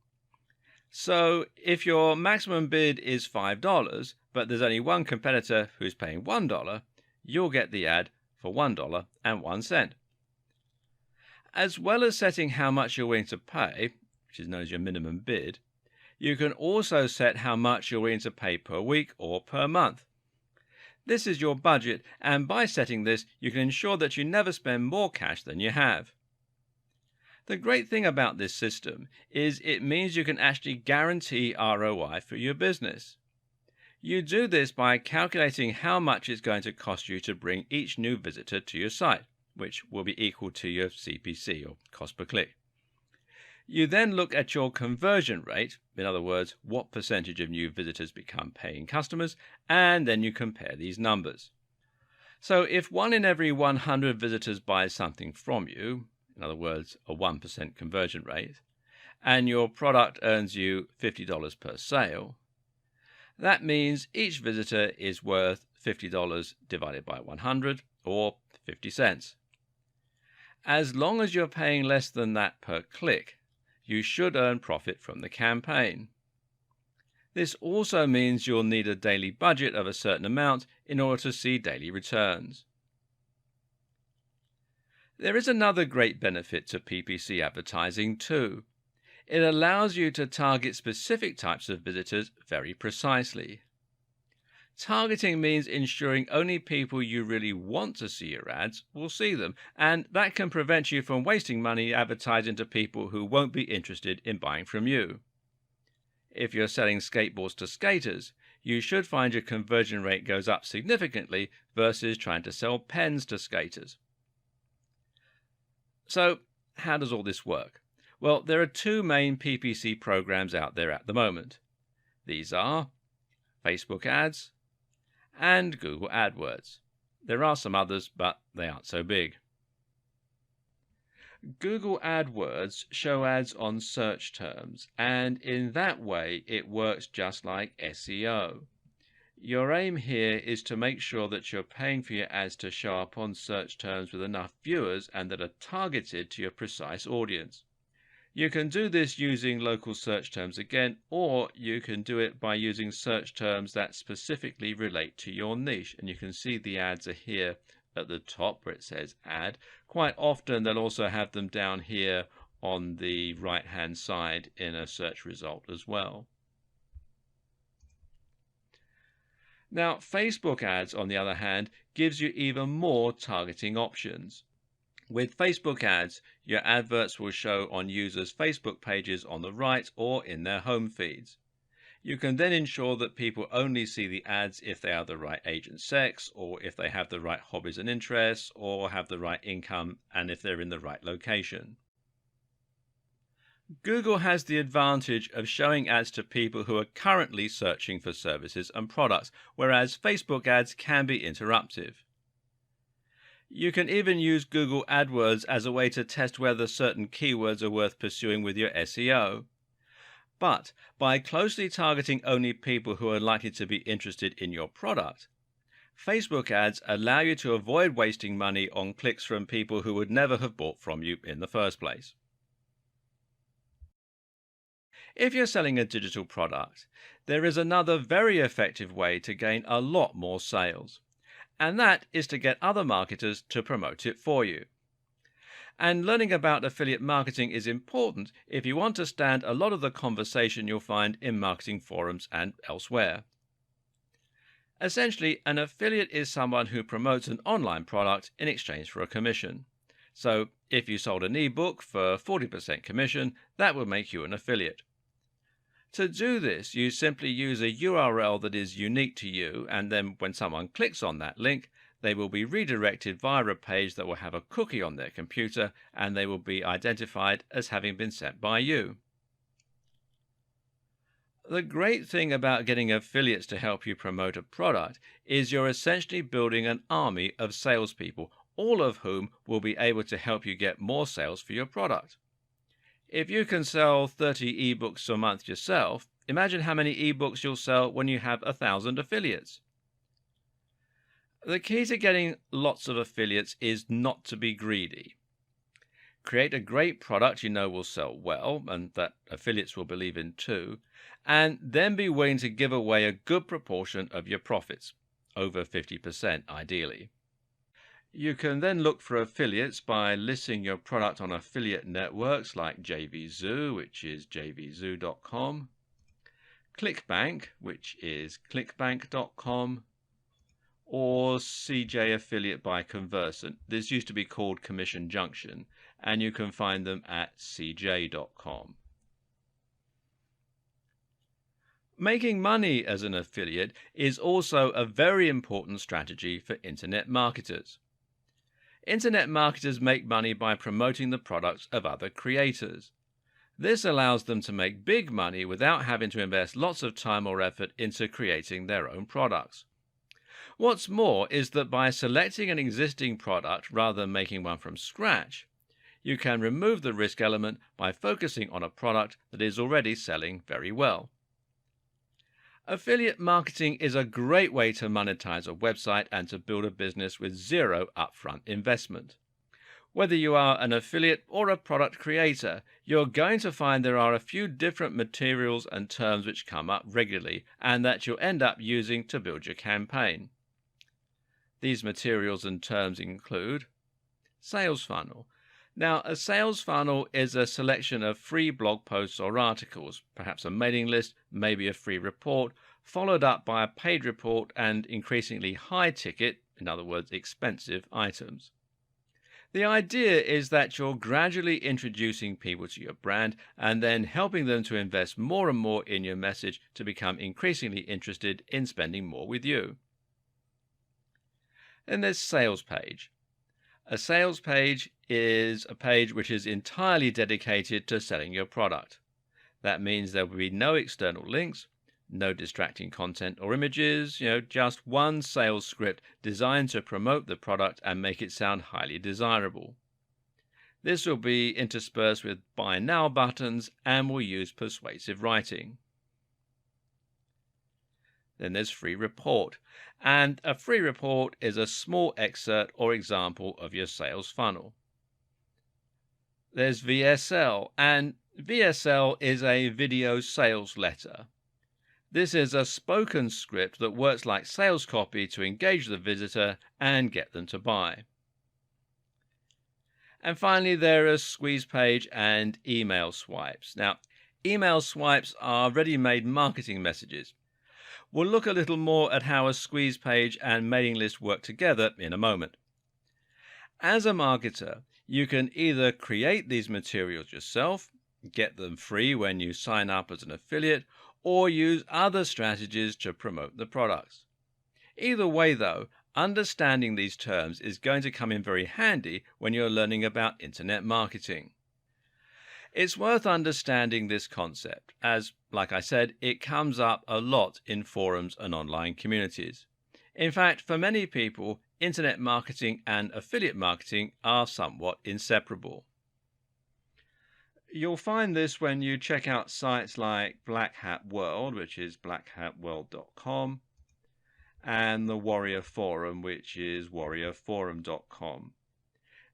Speaker 1: So if your maximum bid is $5, but there's only one competitor who's paying $1, you'll get the ad for $1.01. As well as setting how much you're willing to pay, which is known as your minimum bid, you can also set how much you're willing to pay per week or per month. This is your budget, and by setting this, you can ensure that you never spend more cash than you have. The great thing about this system is it means you can actually guarantee ROI for your business. You do this by calculating how much it's going to cost you to bring each new visitor to your site, which will be equal to your CPC, or cost per click. You then look at your conversion rate, in other words, what percentage of new visitors become paying customers, and then you compare these numbers. So if 1 in every 100 visitors buys something from you, in other words, a 1% conversion rate, and your product earns you $50 per sale, that means each visitor is worth $50 divided by 100, or 50 cents. As long as you're paying less than that per click, you should earn profit from the campaign. This also means you'll need a daily budget of a certain amount in order to see daily returns. There is another great benefit to PPC advertising too. It allows you to target specific types of visitors very precisely. Targeting means ensuring only people you really want to see your ads will see them, and that can prevent you from wasting money advertising to people who won't be interested in buying from you. If you're selling skateboards to skaters, you should find your conversion rate goes up significantly versus trying to sell pens to skaters. So, how does all this work? Well, there are 2 main PPC programs out there at the moment. These are Facebook ads and Google AdWords. There are some others, but they aren't so big. Google AdWords show ads on search terms, and in that way it works just like SEO. Your aim here is to make sure that you're paying for your ads to show up on search terms with enough viewers and that are targeted to your precise audience. You can do this using local search terms again, or you can do it by using search terms that specifically relate to your niche. And you can see the ads are here at the top where it says ad. Quite often they'll also have them down here on the right hand side in a search result as well. Now, Facebook ads, on the other hand, gives you even more targeting options. With Facebook ads, your adverts will show on users' Facebook pages on the right or in their home feeds. You can then ensure that people only see the ads if they are the right age and sex, or if they have the right hobbies and interests, or have the right income, and if they're in the right location. Google has the advantage of showing ads to people who are currently searching for services and products, whereas Facebook ads can be interruptive. You can even use Google AdWords as a way to test whether certain keywords are worth pursuing with your SEO. But by closely targeting only people who are likely to be interested in your product, Facebook ads allow you to avoid wasting money on clicks from people who would never have bought from you in the first place. If you're selling a digital product, there is another very effective way to gain a lot more sales, and that is to get other marketers to promote it for you. And learning about affiliate marketing is important if you want to stand a lot of the conversation you'll find in marketing forums and elsewhere. Essentially, an affiliate is someone who promotes an online product in exchange for a commission. So, if you sold an ebook for 40% commission, that would make you an affiliate. To do this, you simply use a URL that is unique to you, and then when someone clicks on that link, they will be redirected via a page that will have a cookie on their computer, and they will be identified as having been sent by you. The great thing about getting affiliates to help you promote a product is you're essentially building an army of salespeople, all of whom will be able to help you get more sales for your product. If you can sell 30 ebooks a month yourself, imagine how many ebooks you'll sell when you have 1,000 affiliates. The key to getting lots of affiliates is not to be greedy. Create a great product you know will sell well, and that affiliates will believe in too, and then be willing to give away a good proportion of your profits, over 50% ideally. You can then look for affiliates by listing your product on affiliate networks like JVZoo, which is jvzoo.com, ClickBank, which is clickbank.com, or CJ Affiliate by Conversant. This used to be called Commission Junction, and you can find them at cj.com. Making money as an affiliate is also a very important strategy for internet marketers. Internet marketers make money by promoting the products of other creators. This allows them to make big money without having to invest lots of time or effort into creating their own products. What's more is that by selecting an existing product rather than making one from scratch, you can remove the risk element by focusing on a product that is already selling very well. Affiliate marketing is a great way to monetize a website and to build a business with zero upfront investment. Whether you are an affiliate or a product creator, you're going to find there are a few different materials and terms which come up regularly and that you'll end up using to build your campaign. These materials and terms include sales funnel. Now, a sales funnel is a selection of free blog posts or articles, perhaps a mailing list, maybe a free report, followed up by a paid report and increasingly high ticket, in other words, expensive items. The idea is that you're gradually introducing people to your brand and then helping them to invest more and more in your message to become increasingly interested in spending more with you. Then there's sales page. A sales page is a page which is entirely dedicated to selling your product. That means there will be no external links, no distracting content or images, just one sales script designed to promote the product and make it sound highly desirable. This will be interspersed with buy now buttons and will use persuasive writing. Then there's free report. And a free report is a small excerpt or example of your sales funnel. There's VSL, and VSL is a video sales letter. This is a spoken script that works like sales copy to engage the visitor and get them to buy. And finally, there are squeeze page and email swipes. Now, email swipes are ready-made marketing messages. We'll look a little more at how a squeeze page and mailing list work together in a moment. As a marketer, you can either create these materials yourself, get them free when you sign up as an affiliate, or use other strategies to promote the products. Either way, though, understanding these terms is going to come in very handy when you're learning about internet marketing. It's worth understanding this concept as, like I said, it comes up a lot in forums and online communities. In fact, for many people, internet marketing and affiliate marketing are somewhat inseparable. You'll find this when you check out sites like Black Hat World, which is blackhatworld.com, and the Warrior Forum, which is warriorforum.com.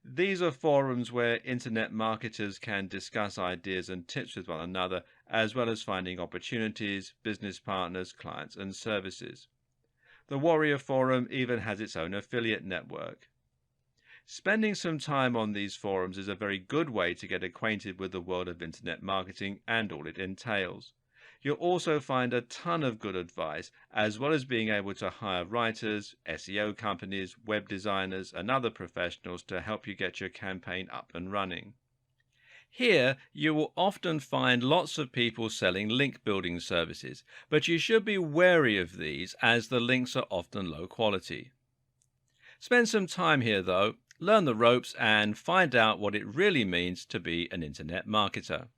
Speaker 1: These are forums where internet marketers can discuss ideas and tips with one another, as well as finding opportunities, business partners, clients, and services. The Warrior Forum even has its own affiliate network. Spending some time on these forums is a very good way to get acquainted with the world of internet marketing and all it entails. You'll also find a ton of good advice, as well as being able to hire writers, SEO companies, web designers, and other professionals to help you get your campaign up and running. Here, you will often find lots of people selling link building services, but you should be wary of these as the links are often low quality. Spend some time here though, learn the ropes, and find out what it really means to be an internet marketer.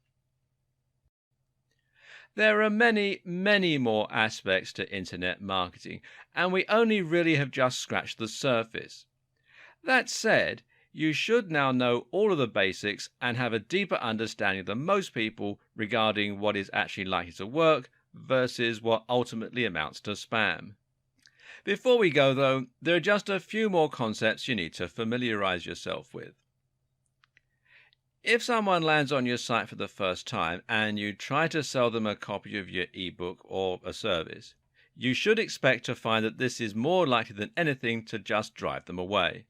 Speaker 1: There are many, many more aspects to internet marketing, and we only really have just scratched the surface. That said, you should now know all of the basics and have a deeper understanding than most people regarding what is actually likely to work versus what ultimately amounts to spam. Before we go, though, there are just a few more concepts you need to familiarize yourself with. If someone lands on your site for the first time and you try to sell them a copy of your ebook or a service, you should expect to find that this is more likely than anything to just drive them away.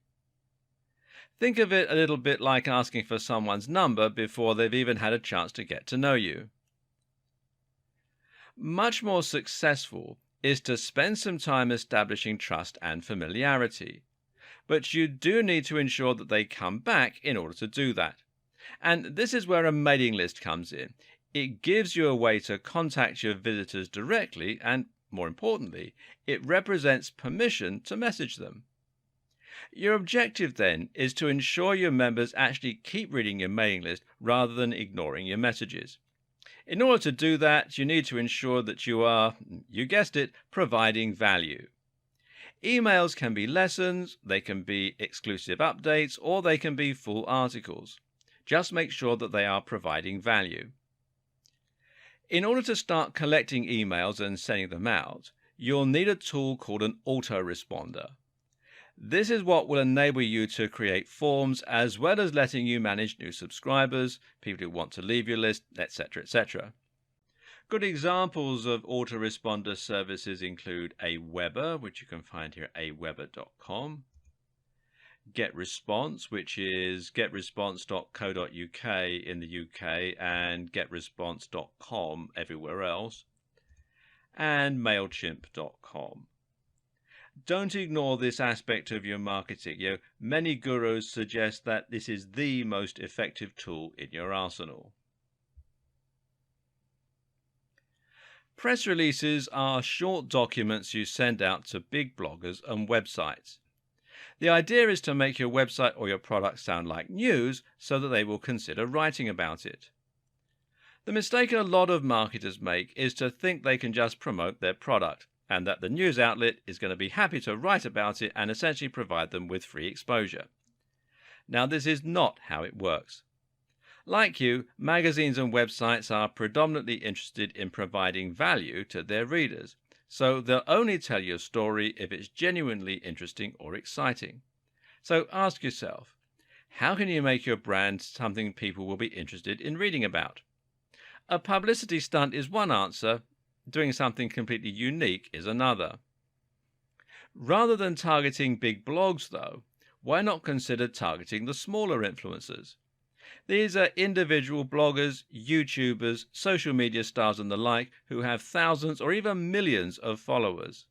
Speaker 1: Think of it a little bit like asking for someone's number before they've even had a chance to get to know you. Much more successful is to spend some time establishing trust and familiarity. But you do need to ensure that they come back in order to do that. And this is where a mailing list comes in. It gives you a way to contact your visitors directly, and more importantly, it represents permission to message them. Your objective then is to ensure your members actually keep reading your mailing list rather than ignoring your messages. In order to do that, you need to ensure that you are, you guessed it, providing value. Emails can be lessons, they can be exclusive updates, or they can be full articles. Just make sure that they are providing value. In order to start collecting emails and sending them out, you'll need a tool called an autoresponder. This is what will enable you to create forms as well as letting you manage new subscribers, people who want to leave your list, etc., etc. Good examples of autoresponder services include Aweber, which you can find here at aweber.com, GetResponse, which is getresponse.co.uk in the UK and getresponse.com everywhere else, and MailChimp.com. Don't ignore this aspect of your marketing. Many gurus suggest that this is the most effective tool in your arsenal. Press releases are short documents you send out to big bloggers and websites. The idea is to make your website or your product sound like news so that they will consider writing about it. The mistake a lot of marketers make is to think they can just promote their product, and that the news outlet is going to be happy to write about it and essentially provide them with free exposure. Now, this is not how it works. Like you, magazines and websites are predominantly interested in providing value to their readers, so they'll only tell you a story if it's genuinely interesting or exciting. So ask yourself, how can you make your brand something people will be interested in reading about? A publicity stunt is one answer. Doing something completely unique is another. Rather than targeting big blogs, though, why not consider targeting the smaller influencers? These are individual bloggers, YouTubers, social media stars and the like who have thousands or even millions of followers.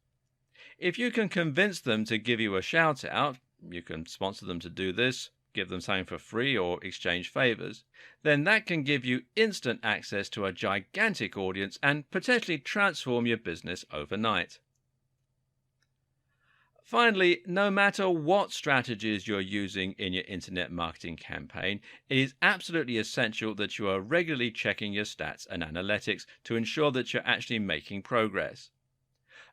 Speaker 1: If you can convince them to give you a shout out, you can sponsor them to do this, give them something for free or exchange favors, then that can give you instant access to a gigantic audience and potentially transform your business overnight. Finally, no matter what strategies you're using in your internet marketing campaign, it is absolutely essential that you are regularly checking your stats and analytics to ensure that you're actually making progress.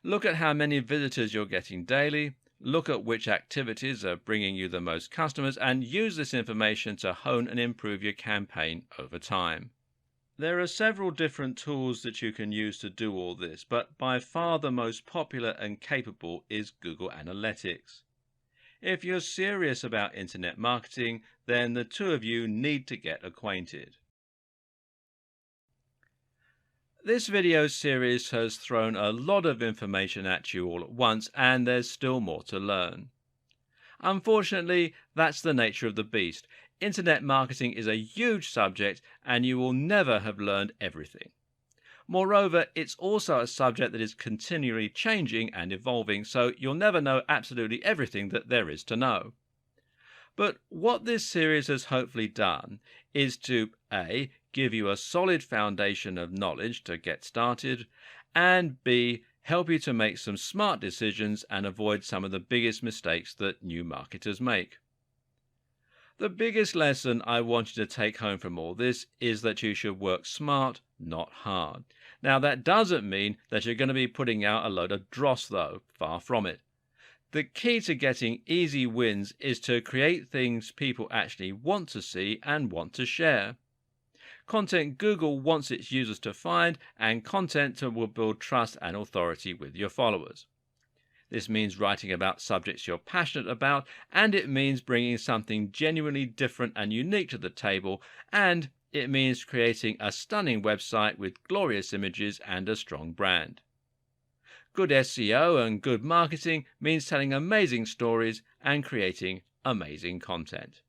Speaker 1: Look at how many visitors you're getting daily, Look at which activities are bringing you the most customers and use this information to hone and improve your campaign over time. There are several different tools that you can use to do all this, but by far the most popular and capable is Google Analytics. If you're serious about internet marketing, then the two of you need to get acquainted. This video series has thrown a lot of information at you all at once, and there's still more to learn. Unfortunately, that's the nature of the beast. Internet marketing is a huge subject, and you will never have learned everything. Moreover, it's also a subject that is continually changing and evolving, so you'll never know absolutely everything that there is to know. But what this series has hopefully done is to A, give you a solid foundation of knowledge to get started, and B, help you to make some smart decisions and avoid some of the biggest mistakes that new marketers make. The biggest lesson I want you to take home from all this is that you should work smart, not hard. Now, that doesn't mean that you're going to be putting out a load of dross, though. Far from it. The key to getting easy wins is to create things people actually want to see and want to share. Content Google wants its users to find, and content that will build trust and authority with your followers. This means writing about subjects you're passionate about, and it means bringing something genuinely different and unique to the table, and it means creating a stunning website with glorious images and a strong brand. Good SEO and good marketing means telling amazing stories and creating amazing content.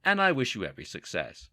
Speaker 1: And I wish you every success.